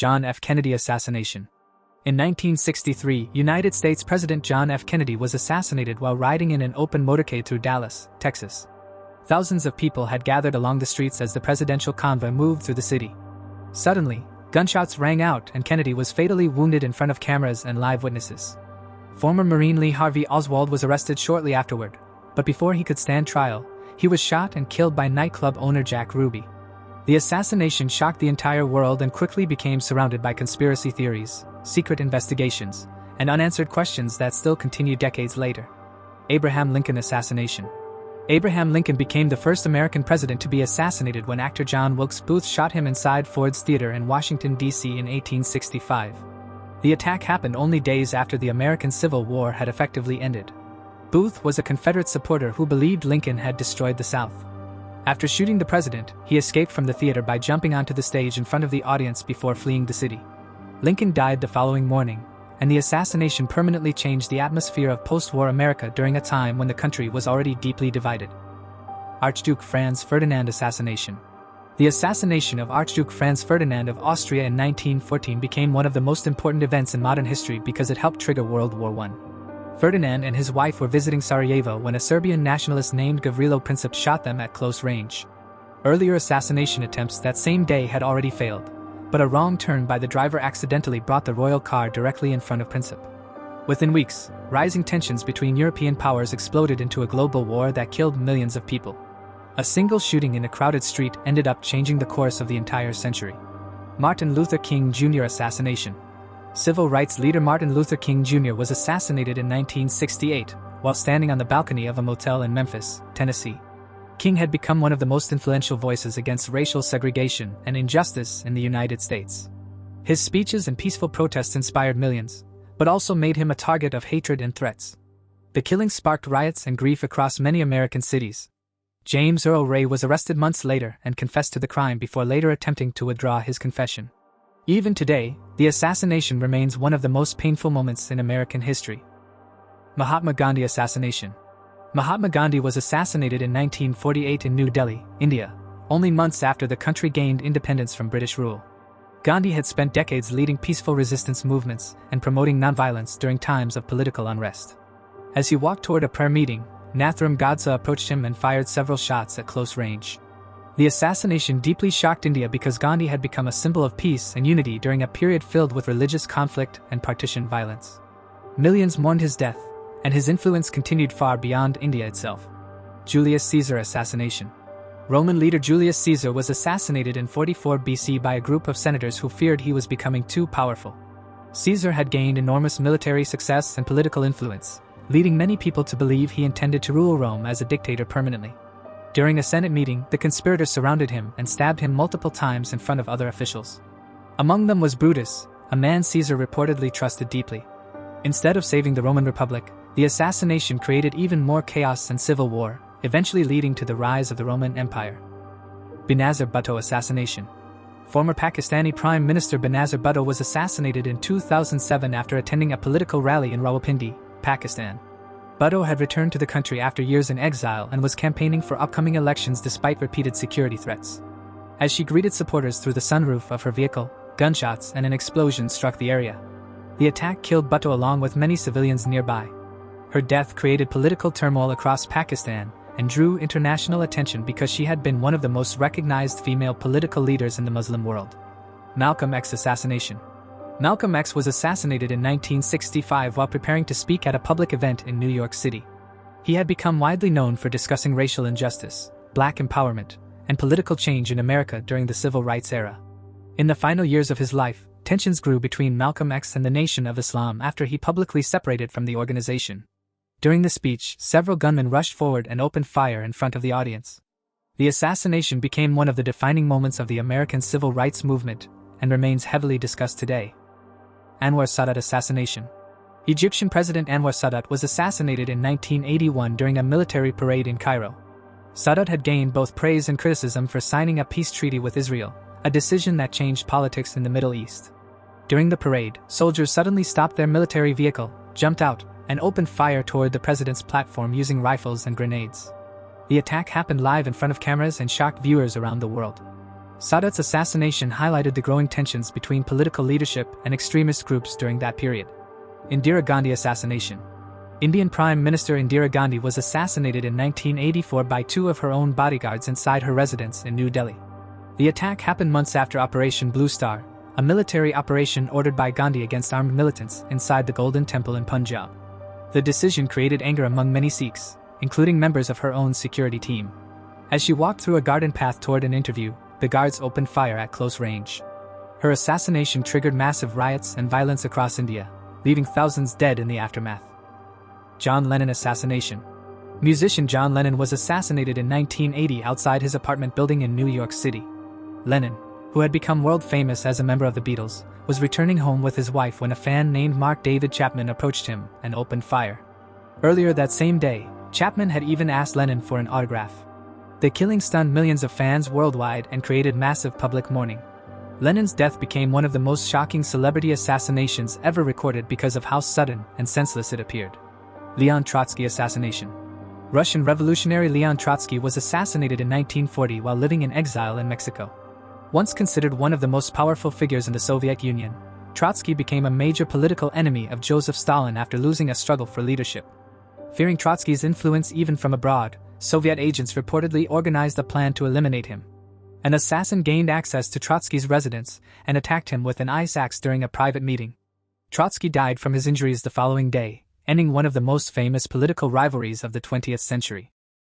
John F. Kennedy assassination. In 1963, United States President John F. Kennedy was assassinated while riding in an open motorcade through Dallas, Texas. Thousands of people had gathered along the streets as the presidential convoy moved through the city. Suddenly, gunshots rang out and Kennedy was fatally wounded in front of cameras and live witnesses. Former Marine Lee Harvey Oswald was arrested shortly afterward, but before he could stand trial, he was shot and killed by nightclub owner Jack Ruby. The assassination shocked the entire world and quickly became surrounded by conspiracy theories, secret investigations, and unanswered questions that still continue decades later. Abraham Lincoln assassination. Abraham Lincoln became the first American president to be assassinated when actor John Wilkes Booth shot him inside Ford's Theater in Washington, D.C. in 1865. The attack happened only days after the American Civil War had effectively ended. Booth was a Confederate supporter who believed Lincoln had destroyed the South. After shooting the president, he escaped from the theater by jumping onto the stage in front of the audience before fleeing the city. Lincoln died the following morning, and the assassination permanently changed the atmosphere of post-war America during a time when the country was already deeply divided. Archduke Franz Ferdinand assassination. The assassination of Archduke Franz Ferdinand of Austria in 1914 became one of the most important events in modern history because it helped trigger World War I. Ferdinand and his wife were visiting Sarajevo when a Serbian nationalist named Gavrilo Princip shot them at close range. Earlier assassination attempts that same day had already failed, but a wrong turn by the driver accidentally brought the royal car directly in front of Princip. Within weeks, rising tensions between European powers exploded into a global war that killed millions of people. A single shooting in a crowded street ended up changing the course of the entire century. Martin Luther King Jr. assassination. Civil rights leader Martin Luther King Jr. was assassinated in 1968 while standing on the balcony of a motel in Memphis, Tennessee. King had become one of the most influential voices against racial segregation and injustice in the United States. His speeches and peaceful protests inspired millions, but also made him a target of hatred and threats. The killing sparked riots and grief across many American cities. James Earl Ray was arrested months later and confessed to the crime before later attempting to withdraw his confession. Even today, the assassination remains one of the most painful moments in American history. Mahatma Gandhi assassination. Mahatma Gandhi was assassinated in 1948 in New Delhi, India, only months after the country gained independence from British rule. Gandhi had spent decades leading peaceful resistance movements and promoting nonviolence during times of political unrest. As he walked toward a prayer meeting, Nathuram Godse approached him and fired several shots at close range. The assassination deeply shocked India because Gandhi had become a symbol of peace and unity during a period filled with religious conflict and partisan violence. Millions mourned his death, and his influence continued far beyond India itself. Julius Caesar assassination. Roman leader Julius Caesar was assassinated in 44 BC by a group of senators who feared he was becoming too powerful. Caesar had gained enormous military success and political influence, leading many people to believe he intended to rule Rome as a dictator permanently. During a Senate meeting, the conspirators surrounded him and stabbed him multiple times in front of other officials. Among them was Brutus, a man Caesar reportedly trusted deeply. Instead of saving the Roman Republic, the assassination created even more chaos and civil war, eventually leading to the rise of the Roman Empire. Benazir Bhutto assassination. Former Pakistani Prime Minister Benazir Bhutto was assassinated in 2007 after attending a political rally in Rawalpindi, Pakistan. Bhutto had returned to the country after years in exile and was campaigning for upcoming elections despite repeated security threats. As she greeted supporters through the sunroof of her vehicle, gunshots and an explosion struck the area. The attack killed Bhutto along with many civilians nearby. Her death created political turmoil across Pakistan and drew international attention because she had been one of the most recognized female political leaders in the Muslim world. Malcolm X assassination. Malcolm X was assassinated in 1965 while preparing to speak at a public event in New York City. He had become widely known for discussing racial injustice, black empowerment, and political change in America during the civil rights era. In the final years of his life, tensions grew between Malcolm X and the Nation of Islam after he publicly separated from the organization. During the speech, several gunmen rushed forward and opened fire in front of the audience. The assassination became one of the defining moments of the American civil rights movement and remains heavily discussed today. Anwar Sadat assassination. Egyptian President Anwar Sadat was assassinated in 1981 during a military parade in Cairo. Sadat had gained both praise and criticism for signing a peace treaty with Israel, a decision that changed politics in the Middle East. During the parade, soldiers suddenly stopped their military vehicle, jumped out, and opened fire toward the president's platform using rifles and grenades. The attack happened live in front of cameras and shocked viewers around the world. Sadat's assassination highlighted the growing tensions between political leadership and extremist groups during that period. Indira Gandhi assassination. Indian Prime Minister Indira Gandhi was assassinated in 1984 by two of her own bodyguards inside her residence in New Delhi. The attack happened months after Operation Blue Star, a military operation ordered by Gandhi against armed militants inside the Golden Temple in Punjab. The decision created anger among many Sikhs, including members of her own security team. As she walked through a garden path toward an interview, the guards opened fire at close range. Her assassination triggered massive riots and violence across India, leaving thousands dead in the aftermath. John Lennon assassination. Musician John Lennon was assassinated in 1980 outside his apartment building in New York City. Lennon, who had become world famous as a member of the Beatles, was returning home with his wife when a fan named Mark David Chapman approached him and opened fire. Earlier that same day, Chapman had even asked Lennon for an autograph. The killing stunned millions of fans worldwide and created massive public mourning. Lennon's death became one of the most shocking celebrity assassinations ever recorded because of how sudden and senseless it appeared. Leon Trotsky assassination. Russian revolutionary Leon Trotsky was assassinated in 1940 while living in exile in Mexico. Once considered one of the most powerful figures in the Soviet Union, Trotsky became a major political enemy of Joseph Stalin after losing a struggle for leadership. Fearing Trotsky's influence even from abroad, Soviet agents reportedly organized a plan to eliminate him. An assassin gained access to Trotsky's residence and attacked him with an ice axe during a private meeting. Trotsky died from his injuries the following day, ending one of the most famous political rivalries of the 20th century.